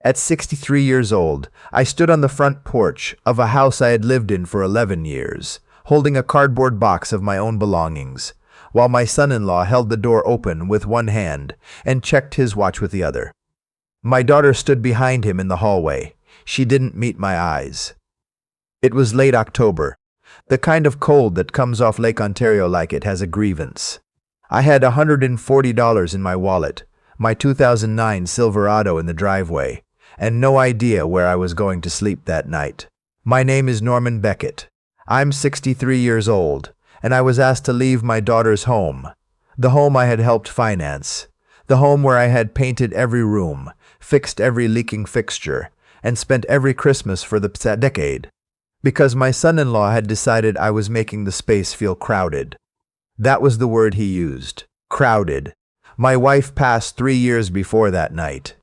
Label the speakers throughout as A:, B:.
A: At 63 years old, I stood on the front porch of a house I had lived in for 11 years, holding a cardboard box of my own belongings, while my son-in-law held the door open with one hand and checked his watch with the other. My daughter stood behind him in the hallway. She didn't meet my eyes. It was late October, the kind of cold that comes off Lake Ontario like it has a grievance. I had $140 in my wallet, my 2009 Silverado in the driveway, and no idea where I was going to sleep that night. My name is Norman Beckett. I'm 63 years old, and I was asked to leave my daughter's home, the home I had helped finance, the home where I had painted every room, fixed every leaking fixture, and spent every Christmas for the decade, because my son-in-law had decided I was making the space feel crowded. That was the word he used, crowded. My wife passed 3 years before that night.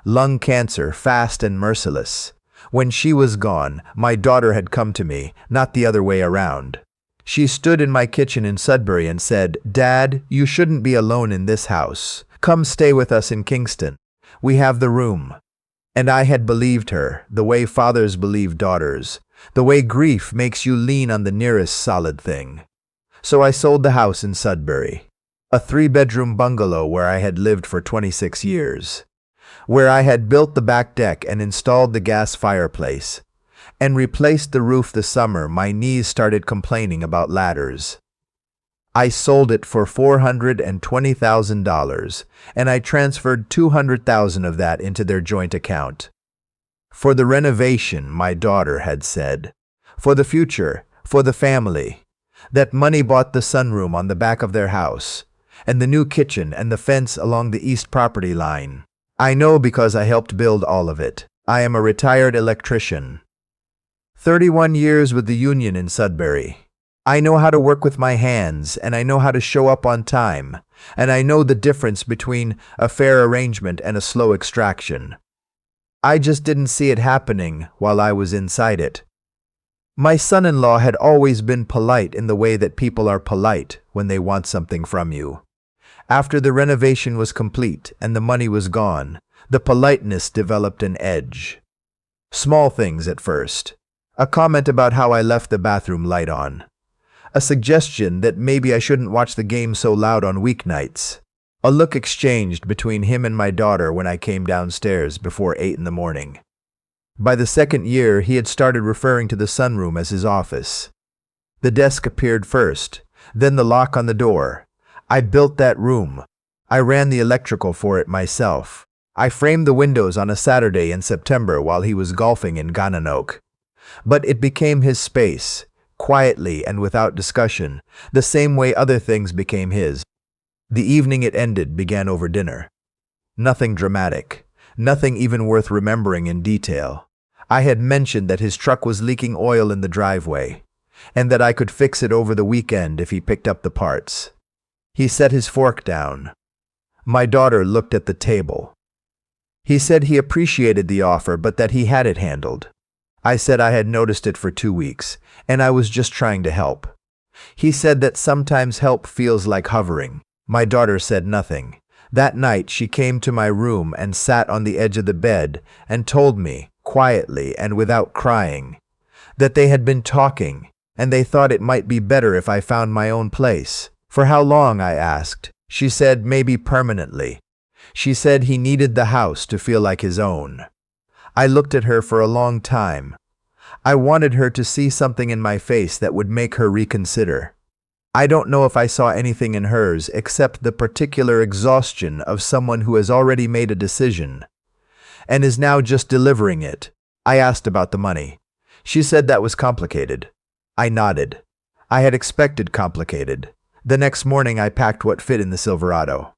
A: Lung cancer, fast and merciless. When she was gone, my daughter had come to me, not the other way around. She stood in my kitchen in Sudbury and said, "Dad, you shouldn't be alone in this house. Come stay with us in Kingston. We have the room." And I had believed her, the way fathers believe daughters, the way grief makes you lean on the nearest solid thing. So I sold the house in Sudbury, a 3-bedroom bungalow where I had lived for 26 years, where I had built the back deck and installed the gas fireplace, and replaced the roof the summer my knees started complaining about ladders. I sold it for $420,000, and I transferred $200,000 of that into their joint account. For the renovation, my daughter had said. For the future, for the family. That money bought the sunroom on the back of their house, and the new kitchen and the fence along the east property line. I know because I helped build all of it. I am a retired electrician. 31 years with the union in Sudbury. I know how to work with my hands, and I know how to show up on time, and I know the difference between a fair arrangement and a slow extraction. I just didn't see it happening while I was inside it. My son-in-law had always been polite in the way that people are polite when they want something from you. After the renovation was complete and the money was gone, the politeness developed an edge. Small things at first. A comment about how I left the bathroom light on. A suggestion that maybe I shouldn't watch the game so loud on weeknights. A look exchanged between him and my daughter when I came downstairs before 8 in the morning. By the second year, he had started referring to the sunroom as his office. The desk appeared first, then the lock on the door. I built that room. I ran the electrical for it myself. I framed the windows on a Saturday in September while he was golfing in Gananoque. But it became his space, quietly and without discussion, the same way other things became his. The evening it ended began over dinner. Nothing dramatic. Nothing even worth remembering in detail. I had mentioned that his truck was leaking oil in the driveway, and that I could fix it over the weekend if he picked up the parts. He set his fork down. My daughter looked at the table. He said he appreciated the offer, but that he had it handled. I said I had noticed it for 2 weeks, and I was just trying to help. He said that sometimes help feels like hovering. My daughter said nothing. That night she came to my room and sat on the edge of the bed and told me, quietly and without crying, that they had been talking and they thought it might be better if I found my own place. For how long, I asked. She said maybe permanently. She said he needed the house to feel like his own. I looked at her for a long time. I wanted her to see something in my face that would make her reconsider. I don't know if I saw anything in hers except the particular exhaustion of someone who has already made a decision and is now just delivering it. I asked about the money. She said that was complicated. I nodded. I had expected complicated. The next morning I packed what fit in the Silverado.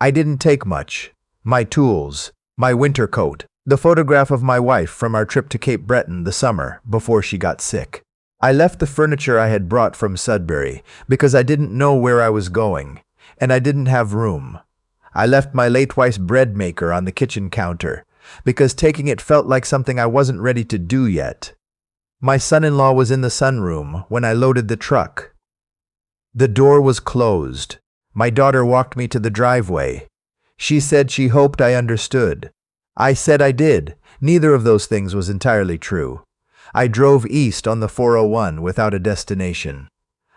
A: I didn't take much. My tools, my winter coat, the photograph of my wife from our trip to Cape Breton the summer before she got sick. I left the furniture I had brought from Sudbury because I didn't know where I was going, and I didn't have room. I left my late wife's bread maker on the kitchen counter because taking it felt like something I wasn't ready to do yet. My son-in-law was in the sunroom when I loaded the truck. The door was closed. My daughter walked me to the driveway. She said she hoped I understood. I said I did. Neither of those things was entirely true. I drove east on the 401 without a destination.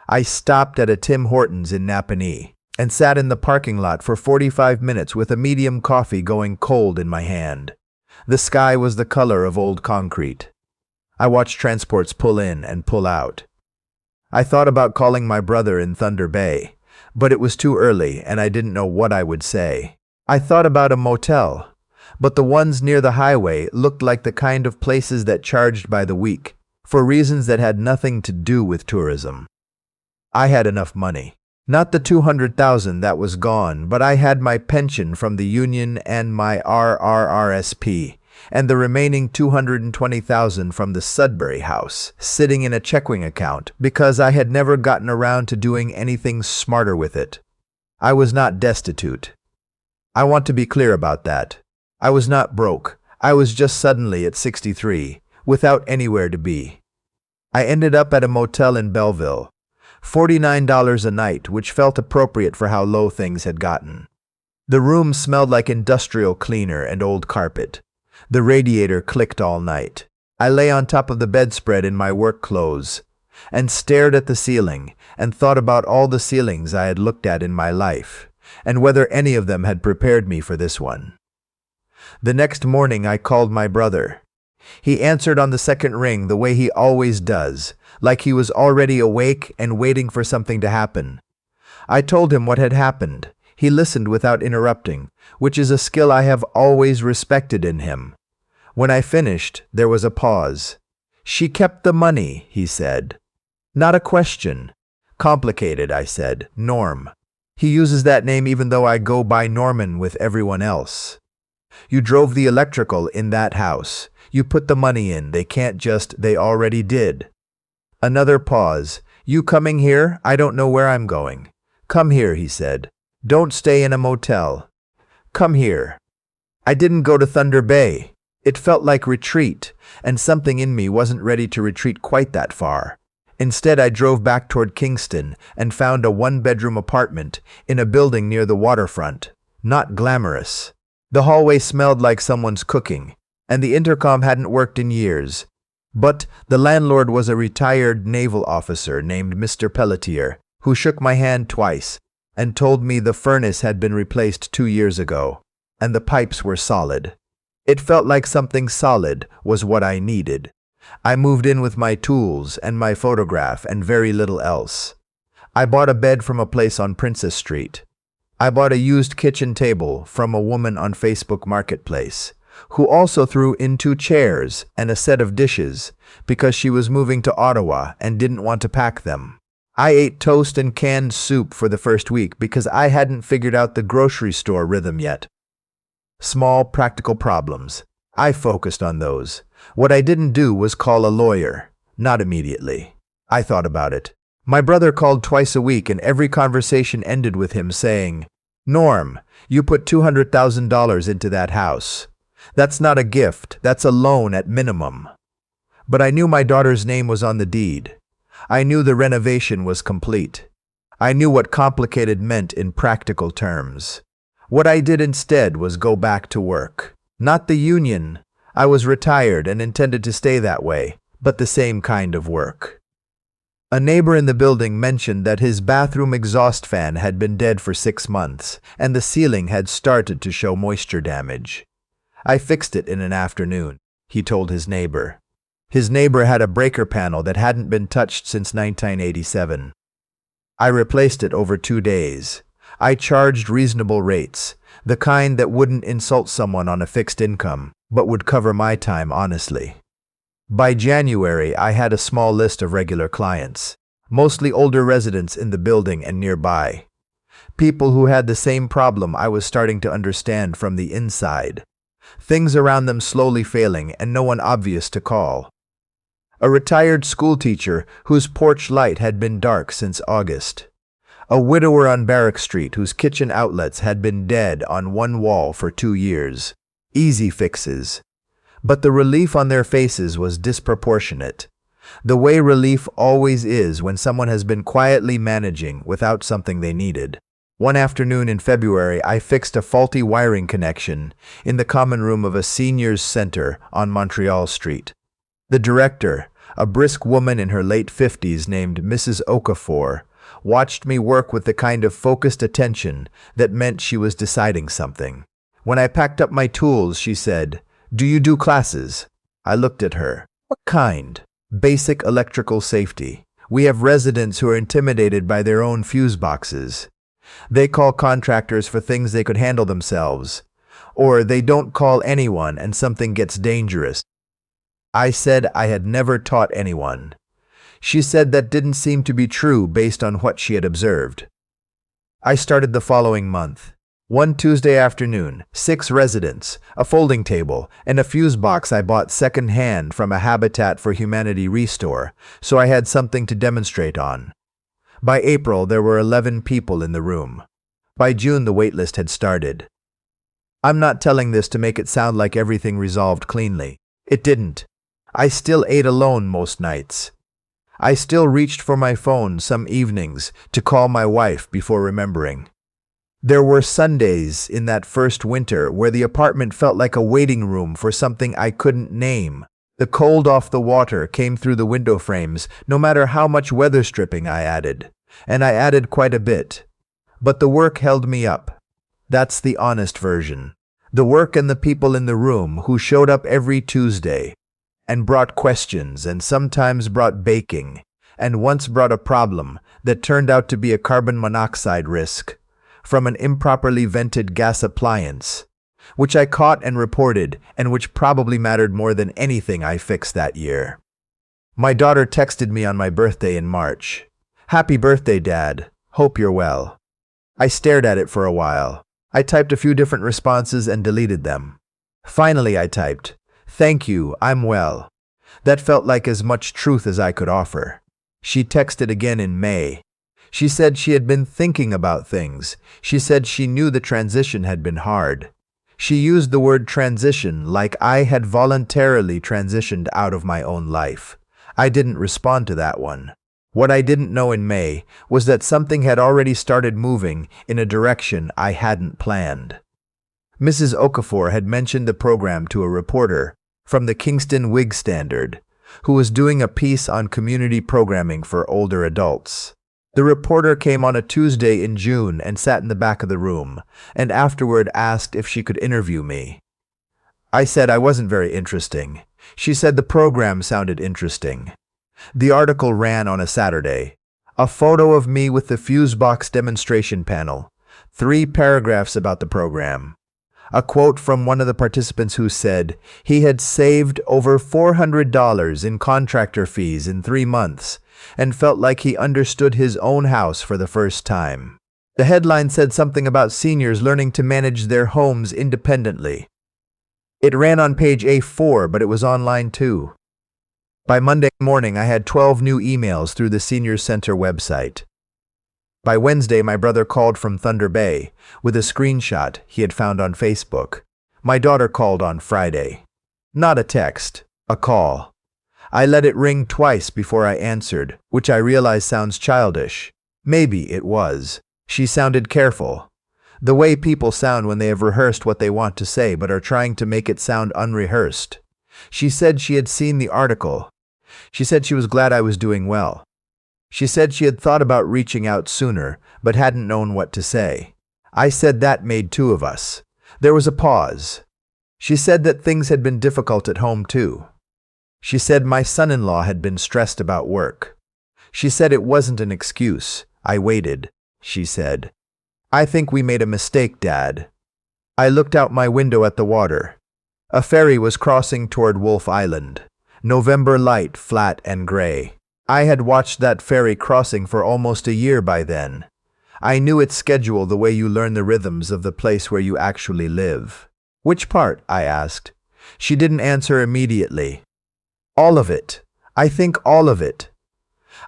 A: I stopped at a Tim Hortons in Napanee and sat in the parking lot for 45 minutes with a medium coffee going cold in my hand. The sky was the color of old concrete. I watched transports pull in and pull out. I thought about calling my brother in Thunder Bay, but it was too early and I didn't know what I would say. I thought about a motel, but the ones near the highway looked like the kind of places that charged by the week, for reasons that had nothing to do with tourism. I had enough money. Not the $200,000 that was gone, but I had my pension from the union and my RRRSP, and the remaining $220,000 from the Sudbury house, sitting in a checking account because I had never gotten around to doing anything smarter with it. I was not destitute. I want to be clear about that. I was not broke. I was just suddenly at 63, without anywhere to be. I ended up at a motel in Belleville, $49 a night, which felt appropriate for how low things had gotten. The room smelled like industrial cleaner and old carpet. The radiator clicked all night. I lay on top of the bedspread in my work clothes and stared at the ceiling and thought about all the ceilings I had looked at in my life and whether any of them had prepared me for this one. The next morning I called my brother. He answered on the second ring the way he always does, like he was already awake and waiting for something to happen. I told him what had happened. He listened without interrupting, which is a skill I have always respected in him. When I finished, there was a pause. "She kept the money," he said. "Not a question." "Complicated," I said. "Norm." He uses that name even though I go by Norman with everyone else. "You drove the electrical in that house. You put the money in. They can't just, they already did." Another pause. "You coming here? I don't know where I'm going." "Come here," he said. "Don't stay in a motel. Come here." I didn't go to Thunder Bay. It felt like retreat, and something in me wasn't ready to retreat quite that far. Instead, I drove back toward Kingston and found a one-bedroom apartment in a building near the waterfront. Not glamorous. The hallway smelled like someone's cooking, and the intercom hadn't worked in years. But the landlord was a retired naval officer named Mr. Pelletier, who shook my hand twice and told me the furnace had been replaced 2 years ago, and the pipes were solid. It felt like something solid was what I needed. I moved in with my tools and my photograph and very little else. I bought a bed from a place on Princess Street. I bought a used kitchen table from a woman on Facebook Marketplace, who also threw in 2 chairs and a set of dishes because she was moving to Ottawa and didn't want to pack them. I ate toast and canned soup for the first week because I hadn't figured out the grocery store rhythm yet. Small, practical problems. I focused on those. What I didn't do was call a lawyer. Not immediately. I thought about it. My brother called twice a week and every conversation ended with him saying, "Norm, you put $200,000 into that house. That's not a gift, that's a loan at minimum." But I knew my daughter's name was on the deed. I knew the renovation was complete. I knew what complicated meant in practical terms. What I did instead was go back to work. Not the union. I was retired and intended to stay that way, but the same kind of work. A neighbor in the building mentioned that his bathroom exhaust fan had been dead for 6 months, and the ceiling had started to show moisture damage. "I fixed it in an afternoon," he told his neighbor. His neighbor had a breaker panel that hadn't been touched since 1987. I replaced it over 2 days. I charged reasonable rates, the kind that wouldn't insult someone on a fixed income, but would cover my time honestly. By January, I had a small list of regular clients, mostly older residents in the building and nearby. People who had the same problem I was starting to understand from the inside. Things around them slowly failing and no one obvious to call. A retired schoolteacher whose porch light had been dark since August. A widower on Barrack Street whose kitchen outlets had been dead on one wall for 2 years. Easy fixes. But the relief on their faces was disproportionate. The way relief always is when someone has been quietly managing without something they needed. One afternoon in February, I fixed a faulty wiring connection in the common room of a seniors' center on Montreal Street. The director, a brisk woman in her late 50s named Mrs. Okafor, watched me work with the kind of focused attention that meant she was deciding something. When I packed up my tools, she said, "Do you do classes?" I looked at her. "What kind?" "Basic electrical safety. We have residents who are intimidated by their own fuse boxes. They call contractors for things they could handle themselves. Or they don't call anyone and something gets dangerous." I said I had never taught anyone. She said that didn't seem to be true based on what she had observed. I started the following month. One Tuesday afternoon, 6 residents, a folding table, and a fuse box I bought second-hand from a Habitat for Humanity restore, so I had something to demonstrate on. By April, there were 11 people in the room. By June, the waitlist had started. I'm not telling this to make it sound like everything resolved cleanly. It didn't. I still ate alone most nights. I still reached for my phone some evenings to call my wife before remembering. There were Sundays in that first winter where the apartment felt like a waiting room for something I couldn't name. The cold off the water came through the window frames, no matter how much weather stripping I added. And I added quite a bit. But the work held me up. That's the honest version. The work and the people in the room who showed up every Tuesday and brought questions and sometimes brought baking and once brought a problem that turned out to be a carbon monoxide risk from an improperly vented gas appliance, which I caught and reported and which probably mattered more than anything I fixed that year. My daughter texted me on my birthday in March. "Happy birthday, Dad. Hope you're well." I stared at it for a while. I typed a few different responses and deleted them. Finally, I typed, "Thank you, I'm well." That felt like as much truth as I could offer. She texted again in May. She said she had been thinking about things. She said she knew the transition had been hard. She used the word transition like I had voluntarily transitioned out of my own life. I didn't respond to that one. What I didn't know in May was that something had already started moving in a direction I hadn't planned. Mrs. Okafor had mentioned the program to a reporter from the Kingston Whig Standard, who was doing a piece on community programming for older adults. The reporter came on a Tuesday in June and sat in the back of the room, and afterward asked if she could interview me. I said I wasn't very interesting. She said the program sounded interesting. The article ran on a Saturday. A photo of me with the fuse box demonstration panel. 3 paragraphs about the program. A quote from one of the participants who said he had saved over $400 in contractor fees in 3 months and felt like he understood his own house for the first time. The headline said something about seniors learning to manage their homes independently. It ran on page A4, but it was online too. By Monday morning, I had 12 new emails through the Seniors Center website. By Wednesday, my brother called from Thunder Bay with a screenshot he had found on Facebook. My daughter called on Friday. Not a text, a call. I let it ring twice before I answered, which I realize sounds childish. Maybe it was. She sounded careful. The way people sound when they have rehearsed what they want to say but are trying to make it sound unrehearsed. She said she had seen the article. She said she was glad I was doing well. She said she had thought about reaching out sooner, but hadn't known what to say. I said that made 2 of us. There was a pause. She said that things had been difficult at home too. She said my son-in-law had been stressed about work. She said it wasn't an excuse. I waited. She said, "I think we made a mistake, Dad." I looked out my window at the water. A ferry was crossing toward Wolf Island. November light, flat and gray. I had watched that ferry crossing for almost a year by then. I knew its schedule the way you learn the rhythms of the place where you actually live. "Which part?" I asked. She didn't answer immediately. "All of it. I think all of it."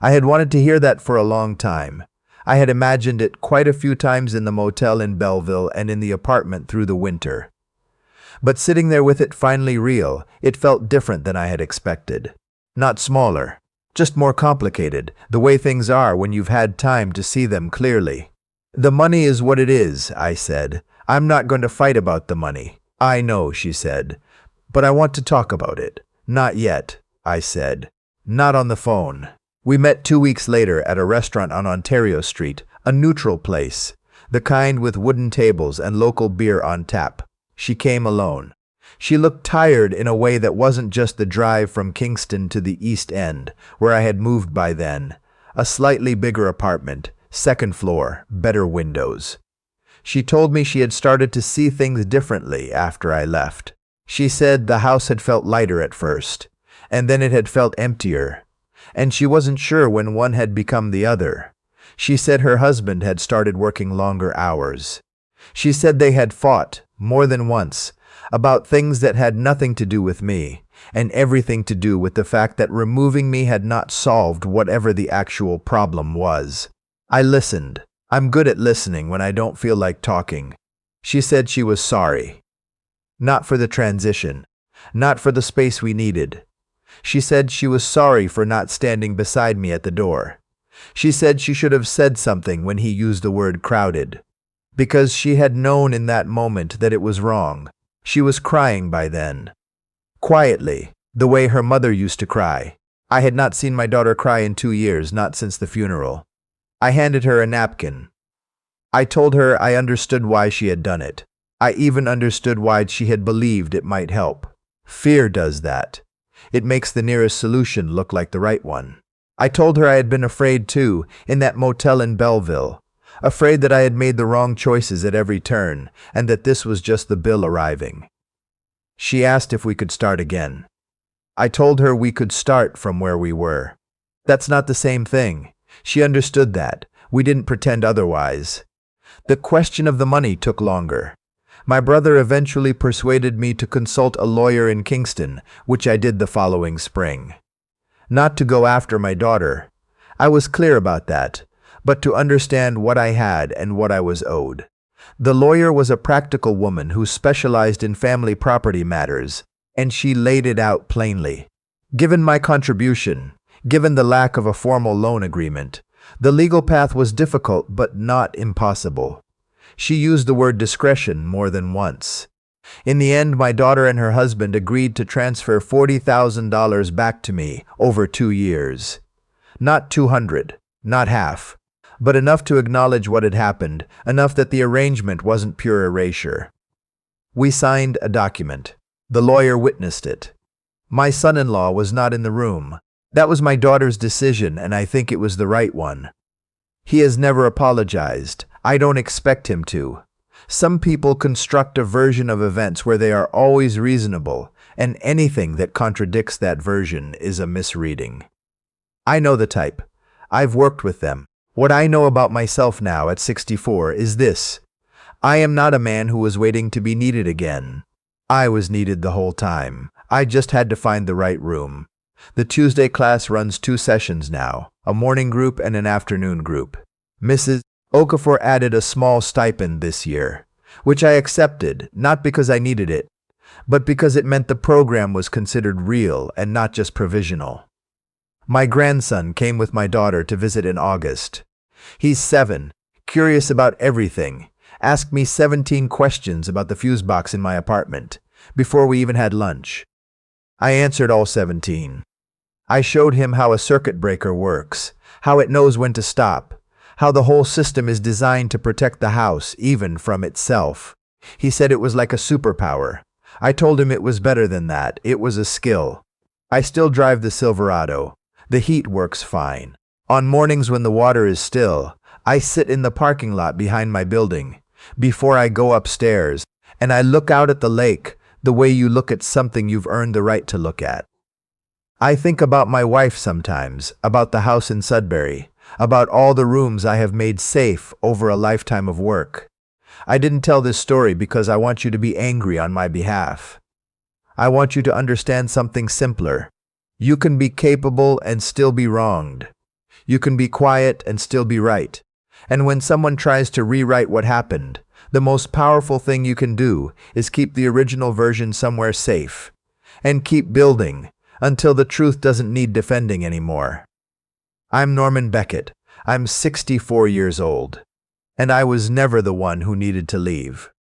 A: I had wanted to hear that for a long time. I had imagined it quite a few times in the motel in Belleville and in the apartment through the winter. But sitting there with it finally real, it felt different than I had expected. Not smaller, just more complicated, the way things are when you've had time to see them clearly. The money is what it is, I said. I'm not going to fight about the money. I know, she said. But I want to talk about it. Not yet, I said. Not on the phone. We met 2 weeks later at a restaurant on Ontario Street, a neutral place, the kind with wooden tables and local beer on tap. She came alone. She looked tired in a way that wasn't just the drive from Kingston to the East End, where I had moved by then. A slightly bigger apartment, second floor, better windows. She told me she had started to see things differently after I left. She said the house had felt lighter at first, and then it had felt emptier, and she wasn't sure when one had become the other. She said her husband had started working longer hours. She said they had fought, more than once, about things that had nothing to do with me, and everything to do with the fact that removing me had not solved whatever the actual problem was. I listened. I'm good at listening when I don't feel like talking. She said she was sorry. Not for the transition. Not for the space we needed. She said she was sorry for not standing beside me at the door. She said she should have said something when he used the word crowded. Because she had known in that moment that it was wrong. She was crying by then. Quietly, the way her mother used to cry. I had not seen my daughter cry in 2 years, not since the funeral. I handed her a napkin. I told her I understood why she had done it. I even understood why she had believed it might help. Fear does that. It makes the nearest solution look like the right one. I told her I had been afraid too, in that motel in Belleville. Afraid that I had made the wrong choices at every turn, and that this was just the bill arriving. She asked if we could start again. I told her we could start from where we were. That's not the same thing. She understood that. We didn't pretend otherwise. The question of the money took longer. My brother eventually persuaded me to consult a lawyer in Kingston, which I did the following spring. Not to go after my daughter. I was clear about that, but to understand what I had and what I was owed. The lawyer was a practical woman who specialized in family property matters, and she laid it out plainly. Given my contribution, given the lack of a formal loan agreement, the legal path was difficult but not impossible. She used the word discretion more than once. In the end, my daughter and her husband agreed to transfer $40,000 back to me over 2 years. Not 200, not half, but enough to acknowledge what had happened, enough that the arrangement wasn't pure erasure. We signed a document. The lawyer witnessed it. My son-in-law was not in the room. That was my daughter's decision, and I think it was the right one. He has never apologized. I don't expect him to. Some people construct a version of events where they are always reasonable, and anything that contradicts that version is a misreading. I know the type. I've worked with them. What I know about myself now at 64 is this. I am not a man who was waiting to be needed again. I was needed the whole time. I just had to find the right room. The Tuesday class runs 2 sessions now, a morning group and an afternoon group. Mrs. Okafor added a small stipend this year, which I accepted, not because I needed it, but because it meant the program was considered real and not just provisional. My grandson came with my daughter to visit in August. He's 7, curious about everything, asked me 17 questions about the fuse box in my apartment, before we even had lunch. I answered all 17. I showed him how a circuit breaker works, how it knows when to stop, how the whole system is designed to protect the house, even from itself. He said it was like a superpower. I told him it was better than that. It was a skill. I still drive the Silverado. The heat works fine. On mornings when the water is still, I sit in the parking lot behind my building, before I go upstairs, and I look out at the lake the way you look at something you've earned the right to look at. I think about my wife sometimes, about the house in Sudbury, about all the rooms I have made safe over a lifetime of work. I didn't tell this story because I want you to be angry on my behalf. I want you to understand something simpler. You can be capable and still be wronged. You can be quiet and still be right. And when someone tries to rewrite what happened, the most powerful thing you can do is keep the original version somewhere safe. And keep building until the truth doesn't need defending anymore. I'm Norman Beckett. I'm 64 years old. and I was never the one who needed to leave.